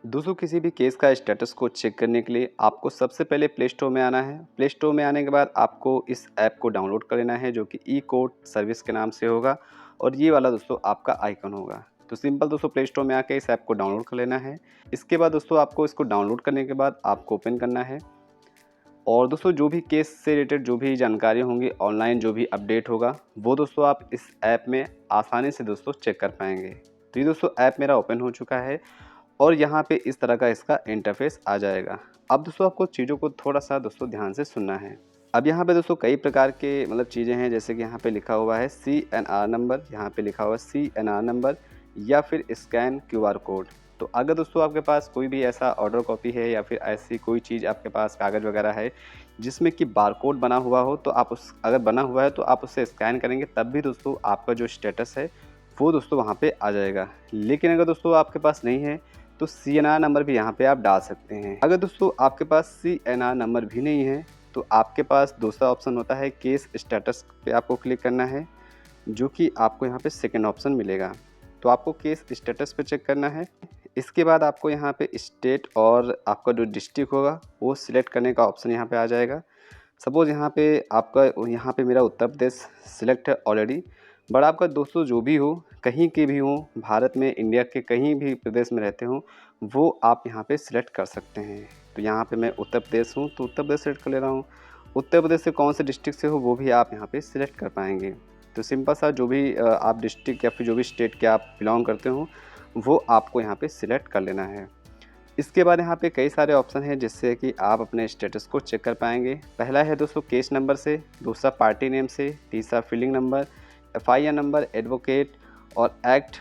दोस्तों किसी भी केस का स्टेटस को चेक करने के लिए आपको सबसे पहले प्ले स्टोर में आना है। प्ले स्टोर में आने के बाद आपको इस ऐप को डाउनलोड कर लेना है जो कि ई कोर्ट सर्विस के नाम से होगा और ये वाला दोस्तों आपका आइकन होगा। तो सिंपल दोस्तों प्ले स्टोर में आके इस ऐप को डाउनलोड कर लेना है। इसके बाद दोस्तों आपको इसको डाउनलोड करने के बाद आपको ओपन करना है और दोस्तों जो भी केस से रिलेटेड जो भी जानकारी होंगी, ऑनलाइन जो भी अपडेट होगा, वो दोस्तों आप इस ऐप में आसानी से दोस्तों चेक कर पाएंगे। तो ये दोस्तों ऐप मेरा ओपन हो चुका है और यहाँ पे इस तरह का इसका इंटरफेस आ जाएगा। अब दोस्तों आपको चीज़ों को थोड़ा-सा दोस्तों ध्यान से सुनना है। अब यहाँ पे दोस्तों कई प्रकार के चीज़ें हैं, जैसे कि यहाँ पे लिखा हुआ है सीएनआर नंबर, यहाँ पे लिखा हुआ है सीएनआर नंबर या फिर स्कैन क्यूआर कोड। तो अगर दोस्तों आपके पास कोई भी ऐसा ऑर्डर कॉपी है या फिर ऐसी कोई चीज़ आपके पास कागज़ वगैरह है जिसमें कि बारकोड बना हुआ हो, तो आप उस अगर बना हुआ है तो आप उससे स्कैन करेंगे तब भी दोस्तों आपका जो स्टेटस है वो दोस्तों वहाँ पे आ जाएगा। लेकिन अगर दोस्तों आपके पास नहीं है तो सीएनआर नंबर भी यहाँ पे आप डाल सकते हैं। अगर दोस्तों आपके पास सीएनआर नंबर भी नहीं है तो आपके पास दूसरा ऑप्शन होता है केस स्टेटस पे आपको क्लिक करना है, जो कि आपको यहाँ पे सेकंड ऑप्शन मिलेगा। तो आपको केस स्टेटस पे चेक करना है। इसके बाद आपको यहाँ पे स्टेट और आपका जो डिस्ट्रिक्ट होगा वो सिलेक्ट करने का ऑप्शन यहाँ पे आ जाएगा। सपोज़ यहाँ पे मेरा उत्तर प्रदेश सिलेक्ट है ऑलरेडी, बट आपका दोस्तों जो भी हो, कहीं के भी हों, भारत में, इंडिया के कहीं भी प्रदेश में रहते हों, वो आप यहाँ पे सिलेक्ट कर सकते हैं। तो यहाँ पे मैं उत्तर प्रदेश हूँ तो उत्तर प्रदेश सिलेक्ट कर ले रहा हूँ। उत्तर प्रदेश से कौन से डिस्ट्रिक्ट से हो वो भी आप यहाँ पे सिलेक्ट कर पाएंगे। तो सिंपल सा जो भी आप डिस्ट्रिक्ट या फिर जो भी स्टेट के आप बिलोंग करते हो वो आपको यहाँ पे सिलेक्ट कर लेना है। इसके बाद यहाँ पे कई सारे ऑप्शन हैं जिससे कि आप अपने स्टेटस को चेक कर पाएंगे। पहला है दोस्तों केस नंबर से, दूसरा पार्टी नेम से, तीसरा filling number, FIR number, advocate और एक्ट,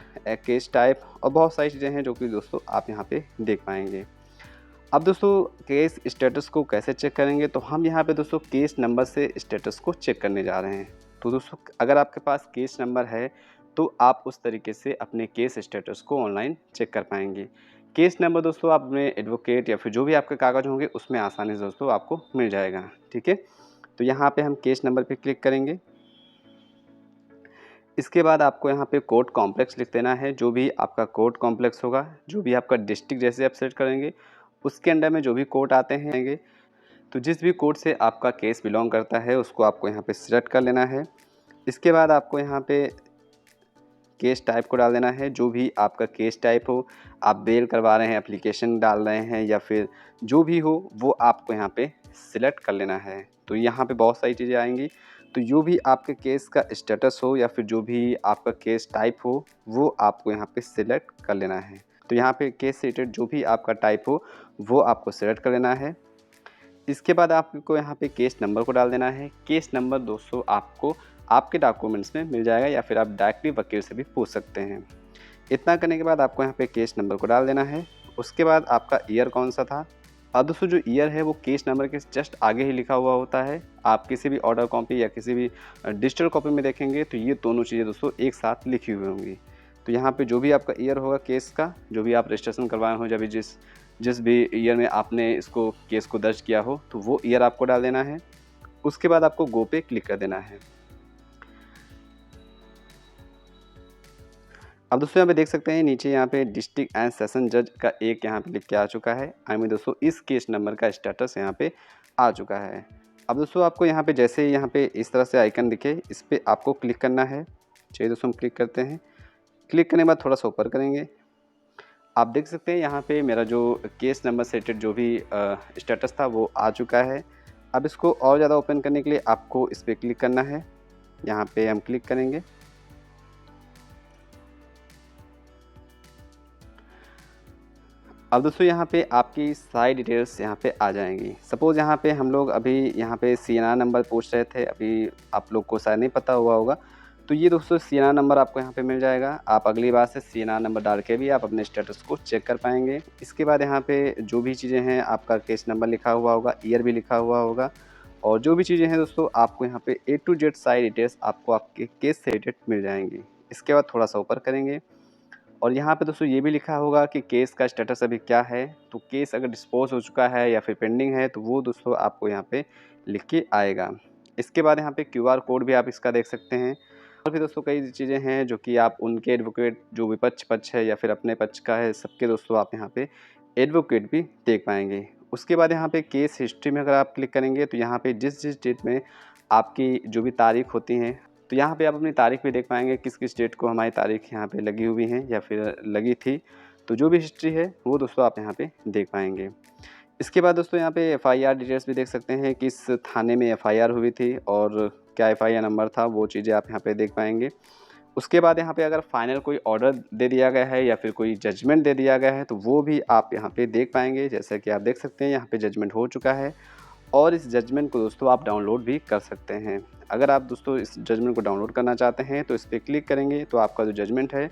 केस टाइप और बहुत सारी चीज़ें हैं जो कि दोस्तों आप यहाँ पे देख पाएंगे। अब दोस्तों केस स्टेटस को कैसे चेक करेंगे, तो हम यहाँ पे दोस्तों केस नंबर से स्टेटस को चेक करने जा रहे हैं। तो दोस्तों अगर आपके पास केस नंबर है तो आप उस तरीके से अपने केस स्टेटस को ऑनलाइन चेक कर पाएंगे। केस नंबर दोस्तों आप अपने एडवोकेट या फिर जो भी आपके कागज़ होंगे उसमें आसानी से दोस्तों आपको मिल जाएगा। ठीक है, तो यहाँ पे हम केस नंबर पे क्लिक करेंगे। इसके बाद आपको यहाँ पे कोर्ट कॉम्प्लेक्स लिख देना है, जो भी आपका कोर्ट कॉम्प्लेक्स होगा, जो भी आपका डिस्ट्रिक्ट जैसे आप सेलेक्ट करेंगे उसके अंडर में जो भी कोर्ट आते हैं, तो जिस भी कोर्ट से आपका केस बिलोंग करता है उसको आपको यहाँ पे सिलेक्ट कर लेना है। इसके बाद आपको यहाँ पे केस टाइप को डाल देना है, जो भी आपका केस टाइप हो, आप बेल करवा रहे हैं, एप्लीकेशन डाल रहे हैं या फिर जो भी हो वो आपको यहाँ पे सिलेक्ट कर लेना है। तो यहाँ पे बहुत सारी चीज़ें आएंगी, तो जो भी आपके केस का स्टेटस हो या फिर जो भी आपका केस टाइप हो वो आपको यहाँ पे सिलेक्ट कर लेना है। तो यहाँ पे केस से रिलेटेड जो भी आपका टाइप हो वो आपको सिलेक्ट कर लेना है। इसके बाद आपको यहाँ पे केस नंबर को डाल देना है। केस नंबर दोस्तों आपको आपके डॉक्यूमेंट्स में मिल जाएगा या फिर आप डायरेक्टली वकील से भी पूछ सकते हैं। इतना करने के बाद आपको यहाँ पे केस नंबर को डाल देना है। उसके बाद आपका ईयर कौन सा था। अब दोस्तों जो ईयर है वो केस नंबर के जस्ट आगे ही लिखा हुआ होता है। आप किसी भी ऑर्डर कॉपी या किसी भी डिजिटल कॉपी में देखेंगे तो ये दोनों चीज़ें दोस्तों एक साथ लिखी हुई होंगी। तो यहाँ पे जो भी आपका ईयर होगा केस का, जो भी आप रजिस्ट्रेशन करवाए हो, जब भी जिस जिस भी ईयर में आपने इसको केस को दर्ज किया हो तो वो ईयर आपको डाल देना है। उसके बाद आपको गो पे क्लिक कर देना है। अब दोस्तों यहाँ पे देख सकते हैं नीचे यहाँ पे डिस्ट्रिक्ट एंड सेशन जज का एक यहाँ पे लिख के आ चुका है। आई मीन दोस्तों इस केस नंबर का स्टेटस यहाँ पे आ चुका है। अब दोस्तों आपको यहाँ पे जैसे ही यहाँ पे इस तरह से आइकन दिखे इस पर आपको क्लिक करना है। चलिए दोस्तों हम क्लिक करते हैं। क्लिक करने के बाद थोड़ा सा ऊपर करेंगे। आप देख सकते हैं यहाँ पे मेरा जो केस नंबर से रिलेटेड जो भी स्टेटस था वो आ चुका है। अब इसको और ज़्यादा ओपन करने के लिए आपको इस पर क्लिक करना है। यहाँ पे हम क्लिक करेंगे। अब दोस्तों यहाँ पे आपकी सारी डिटेल्स यहाँ पे आ जाएंगी। सपोज़ यहाँ पे हम लोग अभी यहाँ पे सीएनआर नंबर पूछ रहे थे, अभी आप लोग को शायद नहीं पता हुआ होगा, तो ये दोस्तों सीएनआर नंबर आपको यहाँ पे मिल जाएगा। आप अगली बार से सीएनआर नंबर डाल के भी आप अपने स्टेटस को चेक कर पाएंगे। इसके बाद यहाँ पे जो भी चीज़ें हैं, आपका केस नंबर लिखा हुआ होगा, ईयर भी लिखा हुआ होगा और जो भी चीज़ें हैं दोस्तों आपको यहाँ पे A to Z सारी डिटेल्स आपको आपके केस से रिलेटेड मिल जाएंगी। इसके बाद थोड़ा सा ऊपर करेंगे और यहाँ पे दोस्तों ये भी लिखा होगा कि केस का स्टेटस अभी क्या है। तो केस अगर डिस्पोज हो चुका है या फिर पेंडिंग है तो वो दोस्तों आपको यहाँ पे लिख के आएगा। इसके बाद यहाँ पे क्यूआर कोड भी आप इसका देख सकते हैं। और भी दोस्तों कई चीज़ें हैं जो कि आप उनके एडवोकेट जो विपक्ष पक्ष है या फिर अपने पक्ष का है, सबके दोस्तों आप यहाँ पे एडवोकेट भी देख पाएंगे। उसके बाद यहाँ पे केस हिस्ट्री में अगर आप क्लिक करेंगे तो यहाँ पे जिस जिस डेट में आपकी जो भी तारीख होती हैं, तो यहाँ पे आप अपनी तारीख भी देख पाएंगे किस किस डेट को हमारी तारीख यहाँ पे लगी हुई हैं या फिर लगी थी। तो जो भी हिस्ट्री है वो दोस्तों आप यहाँ पे देख पाएंगे। इसके बाद दोस्तों यहाँ पे एफआईआर डिटेल्स भी देख सकते हैं, किस थाने में एफआईआर हुई थी और क्या एफआईआर नंबर था, वो चीज़ें आप यहाँ पे देख पाएंगे। उसके बाद यहाँ पे अगर फाइनल कोई ऑर्डर दे दिया गया है या फिर कोई जजमेंट दे दिया गया है तो वो भी आप यहाँ पे देख पाएंगे। जैसा कि आप देख सकते हैं यहाँ पे जजमेंट हो चुका है और इस जजमेंट को दोस्तों आप डाउनलोड भी कर सकते हैं। अगर आप दोस्तों इस जजमेंट को डाउनलोड करना चाहते हैं तो इस पर क्लिक करेंगे तो आपका जो जजमेंट है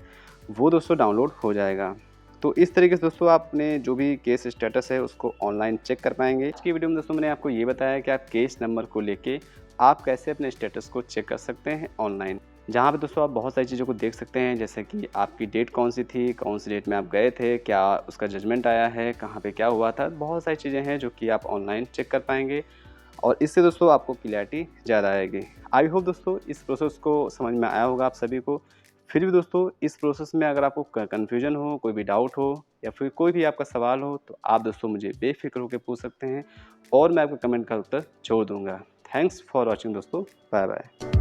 वो दोस्तों डाउनलोड हो जाएगा। तो इस तरीके से दोस्तों आप अपने जो भी केस स्टेटस है उसको ऑनलाइन चेक कर पाएंगे। आज की वीडियो में दोस्तों मैंने आपको ये बताया कि आप केस नंबर को लेके आप कैसे अपने स्टेटस को चेक कर सकते हैं ऑनलाइन, जहाँ पे दोस्तों आप बहुत सारी चीज़ों को देख सकते हैं, जैसे कि आपकी डेट कौन सी थी, कौन सी डेट में आप गए थे, क्या उसका जजमेंट आया है, कहाँ पे क्या हुआ था। बहुत सारी चीज़ें हैं जो कि आप ऑनलाइन चेक कर पाएंगे और इससे दोस्तों आपको क्लैरिटी ज़्यादा आएगी। आई होप दोस्तों इस प्रोसेस को समझ में आया होगा आप सभी को। फिर भी दोस्तों इस प्रोसेस में अगर आपको कन्फ्यूजन हो, कोई भी डाउट हो या फिर कोई भी आपका सवाल हो तो आप दोस्तों मुझे बेफिक्र होकर पूछ सकते हैं और मैं आपको कमेंट का उत्तर छोड़ दूँगा। थैंक्स फॉर वॉचिंग दोस्तों। Bye bye.